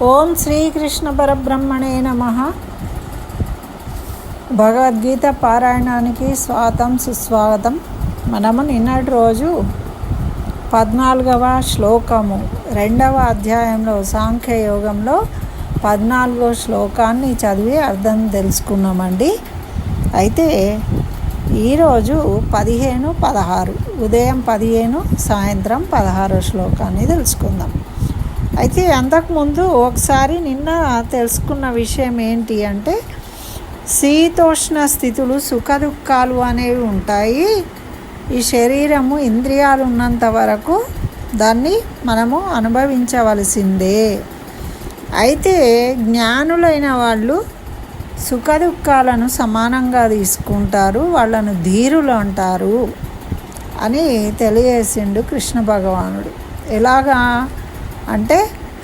ఓం శ్రీకృష్ణ పరబ్రహ్మణే నమః. భగవద్గీత పారాయణానికి స్వాగతం సుస్వాగతం. మనము నిన్నటి రోజు 14వ శ్లోకము 2వ అధ్యాయంలో సాంఖ్యయోగంలో 14వ శ్లోకాన్ని చదివి అర్థం తెలుసుకున్నామండి. అయితే ఈరోజు 15, 16 ఉదయం 15 సాయంత్రం 16 శ్లోకాన్ని తెలుసుకుందాం. అయితే అంతకుముందు ఒకసారి నిన్న తెలుసుకున్న విషయం ఏంటి అంటే, శీతోష్ణ స్థితులు సుఖదుఖాలు అనేవి ఉంటాయి. ఈ శరీరము ఇంద్రియాలు ఉన్నంత వరకు దాన్ని మనము అనుభవించవలసిందే. అయితే జ్ఞానులైన వాళ్ళు సుఖదుఖాలను సమానంగా తీసుకుంటారు, వాళ్ళను ధీరులు అంటారు అని తెలియజేసిండు కృష్ణ భగవానుడు. ఎలాగా అంటే,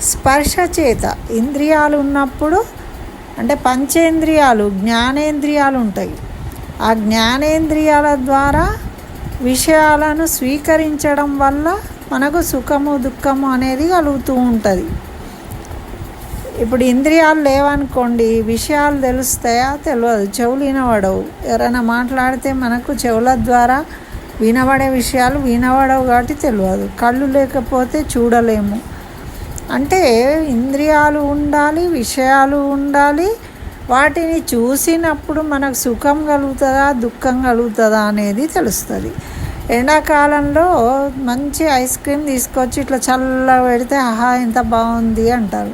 స్పర్శ చేత ఇంద్రియాలు ఉన్నప్పుడు అంటే పంచేంద్రియాలు జ్ఞానేంద్రియాలు ఉంటాయి. ఆ జ్ఞానేంద్రియాల ద్వారా విషయాలను స్వీకరించడం వల్ల మనకు సుఖము దుఃఖము అనేది కలుగుతూ ఉంటుంది. ఇప్పుడు ఇంద్రియాలు లేవనుకోండి, విషయాలు తెలుస్తాయా? తెలియదు. చెవులు వినబడవు. ఎవరైనా మాట్లాడితే మనకు చెవుల ద్వారా వినబడే విషయాలు వినబడవు కాబట్టి తెలియదు. కళ్ళు లేకపోతే చూడలేము. అంటే ఇంద్రియాలు ఉండాలి, విషయాలు ఉండాలి. వాటిని చూసినప్పుడు మనకు సుఖం కలుగుతుందా దుఃఖం కలుగుతుందా అనేది తెలుస్తుంది. ఎండాకాలంలో మంచి ఐస్ క్రీమ్ తీసుకొచ్చి ఇట్లా చల్లగా పెడితే ఆహా ఎంత బాగుంది అంటారు.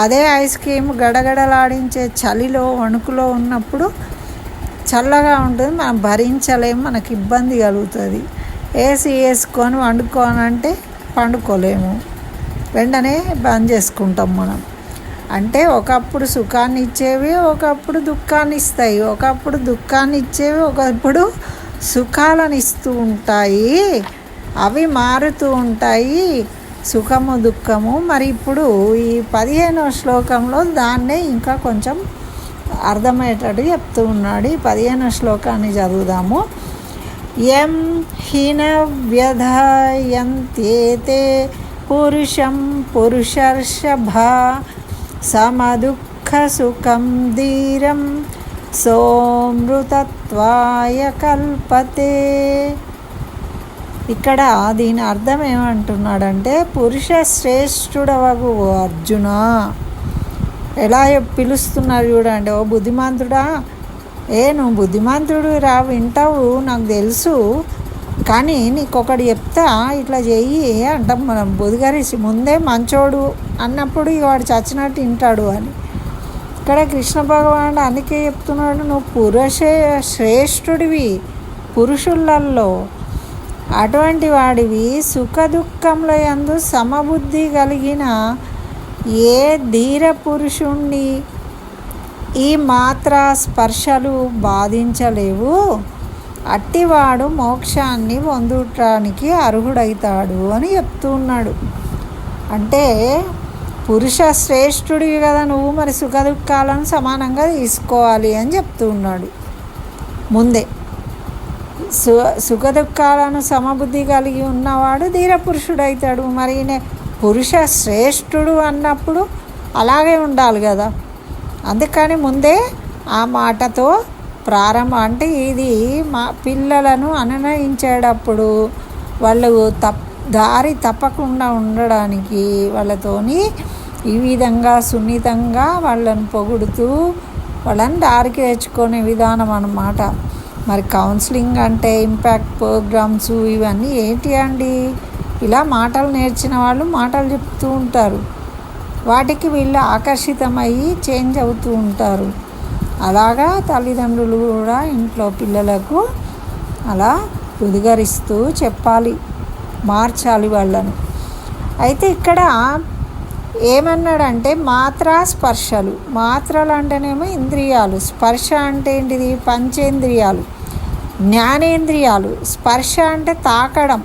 అదే ఐస్ క్రీమ్ గడగడలాడించే చలిలో వణుకులో ఉన్నప్పుడు చల్లగా ఉంటుంది, మనం భరించలేము, మనకి ఇబ్బంది కలుగుతుంది. ఏసీ వేసుకొని వండుకోనంటే పండుకోలేము, వెంటనే బంద్ చేసుకుంటాం మనం. అంటే ఒకప్పుడు సుఖాన్ని ఇచ్చేవి ఒకప్పుడు దుఃఖాన్ని ఇస్తాయి, ఒకప్పుడు దుఃఖాన్ని ఇచ్చేవి ఒకప్పుడు సుఖాలను ఇస్తూ ఉంటాయి. అవి మారుతూ ఉంటాయి, సుఖము దుఃఖము. మరి ఇప్పుడు ఈ 15వ శ్లోకంలో దాన్నే ఇంకా కొంచెం అర్థమయ్యేటట్టు చెప్తూ ఉన్నాడు. ఈ 15వ శ్లోకాన్ని చదువుదాము. యం హిన వ్యధయంత్యేతే పురుషం పురుషర్షభ సమదుఃఖ సుఖం ధీరం సోమృతత్వాయ కల్పతే. ఇక్కడ దీని అర్థం ఏమంటున్నాడంటే, పురుష శ్రేష్ఠుడవగు అర్జున, ఎలా పిలుస్తున్నారు చూడండి. ఓ బుద్ధిమంతుడా, నువ్వు బుద్ధిమంతుడు రా, వింటావు, నాకు తెలుసు, కానీ నీకొకటి చెప్తా, ఇట్లా చెయ్యి అంటాం మనం. బుద్ధిగారిసి ముందే మంచోడు అన్నప్పుడు వాడు చచ్చినట్టు వింటాడు అని. ఇక్కడ కృష్ణ భగవానుడు అందుకే చెప్తున్నాడు, నువ్వు శ్రేష్ఠుడివి పురుషులలో, అటువంటి వాడివి. సుఖ దుఃఖంలో యందు సమబుద్ధి కలిగిన ఏ ధీర పురుషుణ్ణి ఈ మాత్ర స్పర్శలు బాధించలేవు. అట్టివాడు మోక్షాన్ని పొందటానికి అర్హుడవుతాడు అని చెప్తూ ఉన్నాడు. అంటే పురుష శ్రేష్ఠుడివి కదా నువ్వు, మరి సుఖ దుఃఖాలను సమానంగా తీసుకోవాలి అని చెప్తూ ఉన్నాడు ముందే. సుఖ దుఃఖాలను సమబుద్ధి కలిగి ఉన్నవాడు ధీర పురుషుడు అవుతాడు. మరి పురుష శ్రేష్ఠుడు అన్నప్పుడు అలాగే ఉండాలి కదా. అందుకని ముందే ఆ మాటతో ప్రారంభం. అంటే ఇది మా పిల్లలను అనునయించేటప్పుడు వాళ్ళు దారి తప్పకుండా ఉండడానికి వాళ్ళతోని ఈ విధంగా సున్నితంగా వాళ్ళని పొగుడుతూ వాళ్ళని దారికి తెచ్చుకునే విధానం అన్నమాట. మరి కౌన్సిలింగ్ అంటే ఇంపాక్ట్ ప్రోగ్రామ్స్ ఇవన్నీ ఏంటి అండి? ఇలా మాటలు నేర్చిన వాళ్ళు మాటలు చెప్తూ ఉంటారు, వాటికి వీళ్ళు ఆకర్షితమయ్యి చేంజ్ అవుతూ ఉంటారు. అలాగా తల్లిదండ్రులు కూడా ఇంట్లో పిల్లలకు అలా ఉద్గరిస్తూ చెప్పాలి, మార్చాలి వాళ్ళను. అయితే ఇక్కడ ఏమన్నాడంటే, మాత్రా స్పర్శలు. మాత్రలు అంటేనేమో ఇంద్రియాలు, స్పర్శ అంటే ఏంటిది? పంచేంద్రియాలు, జ్ఞానేంద్రియాలు. స్పర్శ అంటే తాకడం.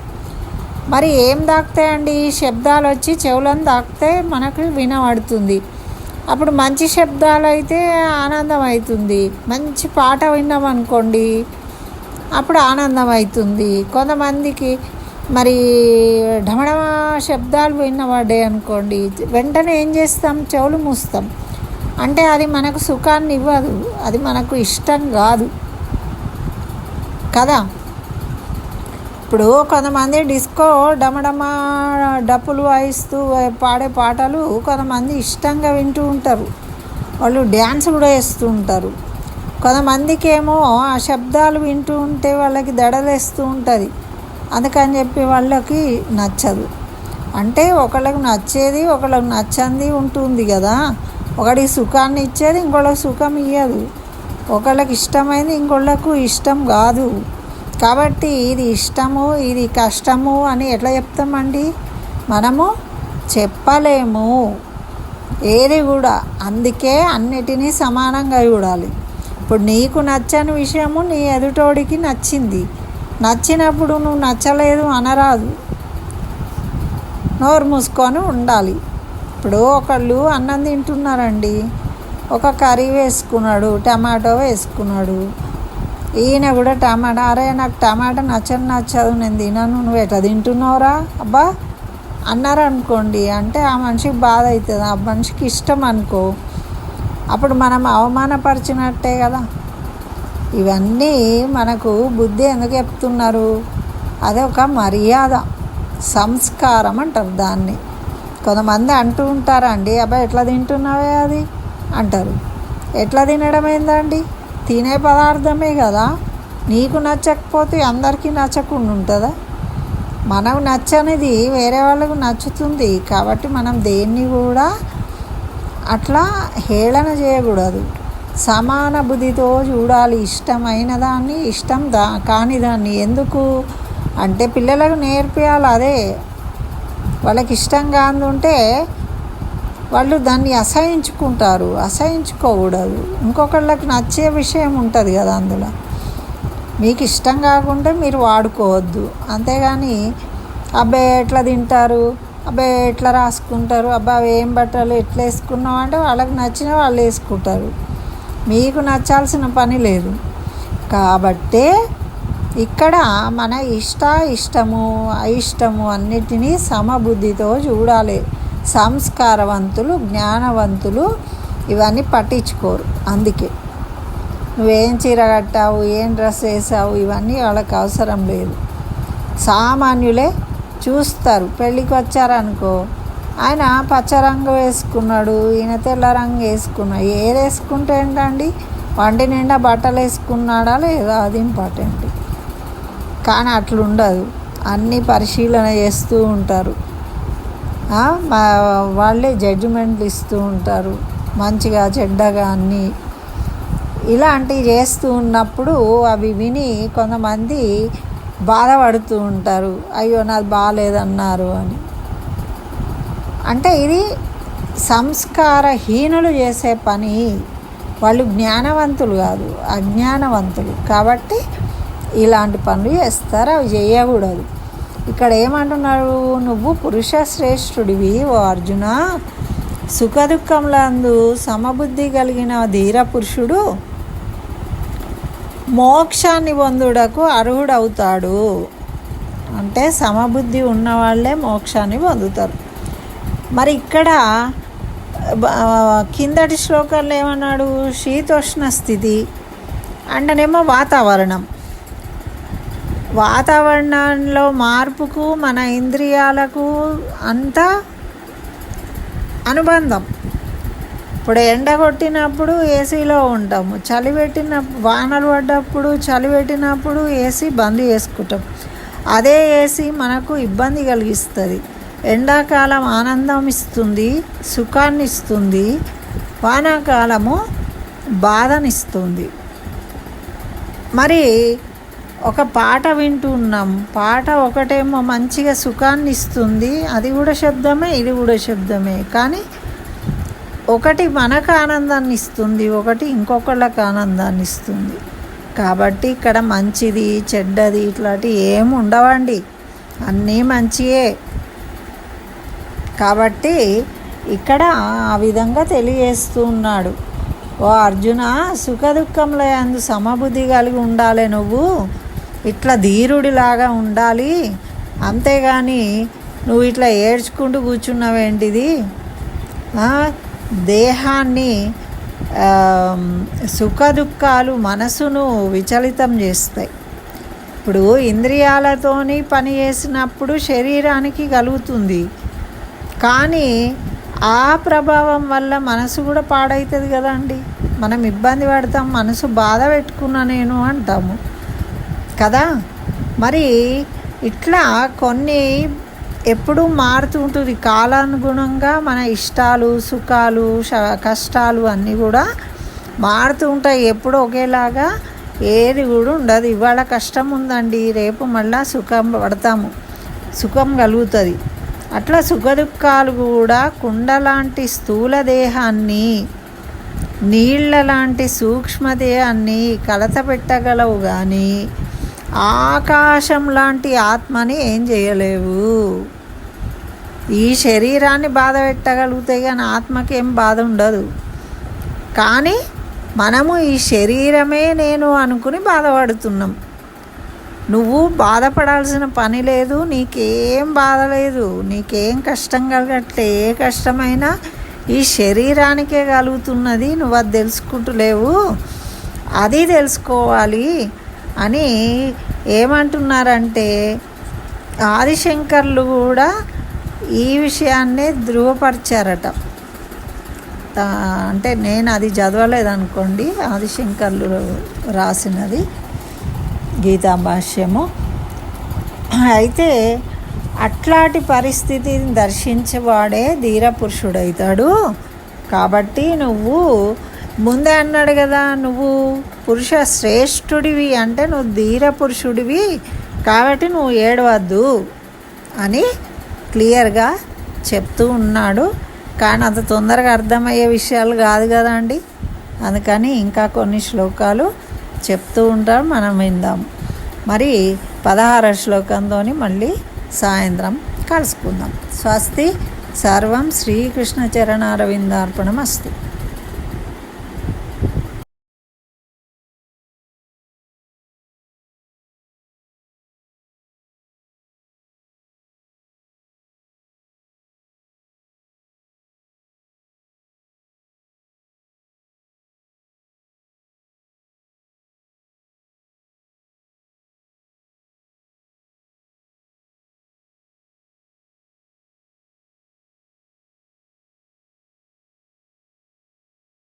మరి ఏం తాకుతాయండి? శబ్దాలు వచ్చి చెవులను తాకితే మనకు వినబడుతుంది. అప్పుడు మంచి శబ్దాలు అయితే ఆనందం అవుతుంది. మంచి పాట విన్నామనుకోండి, అప్పుడు ఆనందం అవుతుంది. కొంతమందికి మరి ఢమఢమ శబ్దాలు వినబడ్డాయి అనుకోండి, వెంటనే ఏం చేస్తాం? చెవులు మూస్తాం. అంటే అది మనకు సుఖాన్ని ఇవ్వదు, అది మనకు ఇష్టం కాదు కదా. ఇప్పుడు కొంతమంది డిస్కో డమడమ డప్పులు వాయిస్తూ పాడే పాటలు కొంతమంది ఇష్టంగా వింటూ ఉంటారు, వాళ్ళు డ్యాన్స్ కూడా వేస్తూ ఉంటారు. కొంతమందికి ఏమో ఆ శబ్దాలు వింటూ ఉంటే వాళ్ళకి దడలేస్తూ ఉంటుంది, అందుకని చెప్పి వాళ్ళకి నచ్చదు. అంటే ఒకళ్ళకి నచ్చేది ఒకళ్ళకి నచ్చంది ఉంటుంది కదా. ఒకడికి సుఖాన్ని ఇచ్చేది ఇంకోళ్ళకి సుఖం ఇయ్యదు, ఒకళ్ళకి ఇష్టమైంది ఇంకోళ్ళకు ఇష్టం కాదు. కాబట్టి ఇది ఇష్టము ఇది కష్టము అని ఎట్లా చెప్తామండి? మనము చెప్పలేము ఏది కూడా. అందుకే అన్నిటినీ సమానంగా చూడాలి. ఇప్పుడు నీకు నచ్చని విషయము నీ ఎదుటోడికి నచ్చింది, నచ్చినప్పుడు నువ్వు నచ్చలేదు అనరాదు, నోరు మూసుకొని ఉండాలి. ఇప్పుడు ఒకళ్ళు అన్నం తింటున్నారండి, ఒక కర్రీ వేసుకున్నాడు, టమాటో వేసుకున్నాడు, ఈయన కూడా టమాటా, అరే నాకు టమాటా నచ్చదు నేను తినను, నువ్వు ఎట్లా తింటున్నావురా అబ్బా అన్నారు అనుకోండి. అంటే ఆ మనిషికి బాధ అవుతుంది, ఆ మనిషికి ఇష్టం అనుకో, అప్పుడు మనం అవమానపరిచినట్టే కదా. ఇవన్నీ మనకు బుద్ధి ఎందుకు చెప్తున్నారు? అదే ఒక మర్యాద, సంస్కారం అంటారు దాన్ని. కొంతమంది అంటూ ఉంటారండి, అబ్బాయి ఎట్లా తింటున్నావే అది అంటారు. ఎట్లా తినడం ఏందండి? తినే పదార్థమే కదా. నీకు నచ్చకపోతే అందరికీ నచ్చకుండా ఉంటుందా? మనకు నచ్చనిది వేరే వాళ్ళకు నచ్చుతుంది. కాబట్టి మనం దేన్ని కూడా అట్లా హేళన చేయకూడదు, సమాన బుద్ధితో చూడాలి. ఇష్టమైన దాన్ని ఇష్టం కాని దాన్ని. ఎందుకు అంటే పిల్లలకు నేర్పియాలి. అదే వాళ్ళకి ఇష్టం కాదుంటే వాళ్ళు దాన్ని అసహించుకుంటారు, అసహించుకోకూడదు. ఇంకొకళ్ళకి నచ్చే విషయం ఉంటుంది కదా అందులో. మీకు ఇష్టం కాకుంటే మీరు వాడుకోవద్దు, అంతేగాని అబ్బాయి ఎట్లా తింటారు, అబ్బాయి ఎట్లా రాసుకుంటారు, అబ్బాయి ఏం బట్టలు ఎట్లా వేసుకున్నావు అంటే వాళ్ళకి నచ్చిన వాళ్ళు వేసుకుంటారు, మీకు నచ్చాల్సిన పని లేదు. కాబట్టే ఇక్కడ మన ఇష్టము అయిష్టము అన్నిటినీ సమబుద్ధితో చూడాలి. సంస్కారవంతులు జ్ఞానవంతులు ఇవన్నీ పట్టించుకోరు. అందుకే నువ్వేం చీర కట్టావు, ఏం డ్రెస్ వేసావు, ఇవన్నీ వాళ్ళకి అవసరం లేదు. సామాన్యులే చూస్తారు. పెళ్ళికి వచ్చారనుకో, ఆయన పచ్చ రంగు వేసుకున్నాడు, ఈయన తెల్ల రంగు వేసుకున్నాడు, ఏది వేసుకుంటే ఏంటండి, వంటి నిండా బట్టలు వేసుకున్నాడా లేదా అది ఇంపార్టెంట్. కానీ అట్లుండదు, అన్నీ పరిశీలన చేస్తూ ఉంటారు, వాళ్ళే జడ్జిమెంట్లు ఇస్తూ ఉంటారు, మంచిగా చెడ్డగా అన్నీ ఇలాంటివి చేస్తూ ఉన్నప్పుడు అవి విని కొంతమంది బాధపడుతూ ఉంటారు, అయ్యో నాది బాగాలేదన్నారు అని. అంటే ఇది సంస్కారహీనులు చేసే పని. వాళ్ళు జ్ఞానవంతులు కాదు, అజ్ఞానవంతులు. కాబట్టి ఇలాంటి పనులు చేస్తారు, అవి చేయకూడదు. ఇక్కడ ఏమంటున్నారు, నువ్వు పురుష శ్రేష్ఠుడివి ఓ అర్జున, సుఖదుఖములందు సమబుద్ధి కలిగిన ధీర పురుషుడు మోక్షాన్ని పొందుటకు అర్హుడవుతాడు. అంటే సమబుద్ధి ఉన్నవాళ్ళే మోక్షాన్ని పొందుతారు. మరి ఇక్కడ కిందటి శ్లోకంలో ఏమన్నాడు, శీతోష్ణ స్థితి అంటేనేమో వాతావరణంలో మార్పుకు మన ఇంద్రియాలకు అంత అనుబంధం. ఇప్పుడు ఎండ కొట్టినప్పుడు ఏసీలో ఉంటాము, చలి పెట్టినప్పుడు వానలు పడ్డప్పుడు చలి పెట్టినప్పుడు ఏసీ బంద్ చేసుకుంటాం. అదే ఏసీ మనకు ఇబ్బంది కలిగిస్తుంది. ఎండాకాలం ఆనందం ఇస్తుంది, సుఖాన్ని ఇస్తుంది, వానాకాలము బాధనిస్తుంది. మరి ఒక పాట వింటున్నాం, పాట ఒకటేమో మంచిగా సుఖాన్ని ఇస్తుంది, అది కూడా శబ్దమే ఇది కూడా శబ్దమే, కానీ ఒకటి మనకు ఆనందాన్ని ఇస్తుంది, ఒకటి ఇంకొకళ్ళకి ఆనందాన్ని ఇస్తుంది. కాబట్టి ఇక్కడ మంచిది చెడ్డది ఇట్లాంటివి ఏమి ఉండవండి, అన్నీ మంచియే. కాబట్టి ఇక్కడ ఆ విధంగా తెలియజేస్తూ ఉన్నాడు, ఓ అర్జున సుఖదుఖముల యందు సమబుద్ధి కలిగి ఉండాలి, నువ్వు ఇట్లా ధీరుడిలాగా ఉండాలి, అంతేగాని నువ్వు ఇట్లా ఏడ్చుకుంటూ కూర్చున్నావేంటిది? దేహాన్ని సుఖదుఖాలు మనసును విచలితం చేస్తాయి. ఇప్పుడు ఇంద్రియాలతోని పని చేసినప్పుడు శరీరానికి కలుగుతుంది, కానీ ఆ ప్రభావం వల్ల మనసు కూడా పాడవుతుంది కదండి. మనం ఇబ్బంది పడతాం, మనసు బాధ పెట్టుకున్నా నేను అంటాము కదా. మరి ఇట్లా కొన్ని ఎప్పుడూ మారుతూ ఉంటుంది. కాలానుగుణంగా మన ఇష్టాలు, సుఖాలు, కష్టాలు అన్నీ కూడా మారుతూ ఉంటాయి. ఎప్పుడు ఒకేలాగా ఏది కూడా ఉండదు. ఇవాళ కష్టం ఉందండి, రేపు మళ్ళీ సుఖం పడతాము, సుఖం కలుగుతుంది. అట్లా సుఖదుఖాలు కూడా కుండ లాంటి స్థూల దేహాన్ని, నీళ్ళ లాంటి సూక్ష్మదేహాన్ని కలత పెట్టగలవు, కానీ ఆకాశం లాంటి ఆత్మని ఏం చేయలేవు. ఈ శరీరాన్ని బాధ పెట్టగలుగుతాయి, కానీ ఆత్మకి ఏం బాధ ఉండదు. కానీ మనము ఈ శరీరమే నేను అనుకుని బాధపడుతున్నాం. నువ్వు బాధపడాల్సిన పని లేదు, నీకేం బాధ లేదు, నీకేం కష్టం కలగట్లే. ఏ కష్టమైనా ఈ శరీరానికే కలుగుతున్నది, నువ్వు అది తెలుసుకుంటలేవు. అది తెలుసుకోవాలి అని ఏమంటున్నారంటే, ఆదిశంకర్లు కూడా ఈ విషయాన్నే ధృవపరిచారట. అంటే నేను అది చదవలేదనుకోండి, ఆదిశంకర్లు రాసినది గీతా భాష్యము. అయితే అట్లాంటి పరిస్థితిని దర్శించేవాడే ధీరపురుషుడవుతాడు. కాబట్టి నువ్వు ముందే అన్నాడు కదా, నువ్వు పురుష శ్రేష్ఠుడివి అంటే నువ్వు ధీరపురుషుడివి, కాబట్టి నువ్వు ఏడవద్దు అని క్లియర్గా చెప్తూ ఉన్నాడు. కానీ అంత తొందరగా అర్థమయ్యే విషయాలు కాదు కదా అండి. అందుకని ఇంకా కొన్ని శ్లోకాలు చెప్తూ ఉంటారు, మనం విందాం. మరి 16వ శ్లోకంతో మళ్ళీ సాయంత్రం కలుసుకుందాం. స్వస్తి. సర్వం శ్రీకృష్ణ చరణారవిందార్పణమస్తు.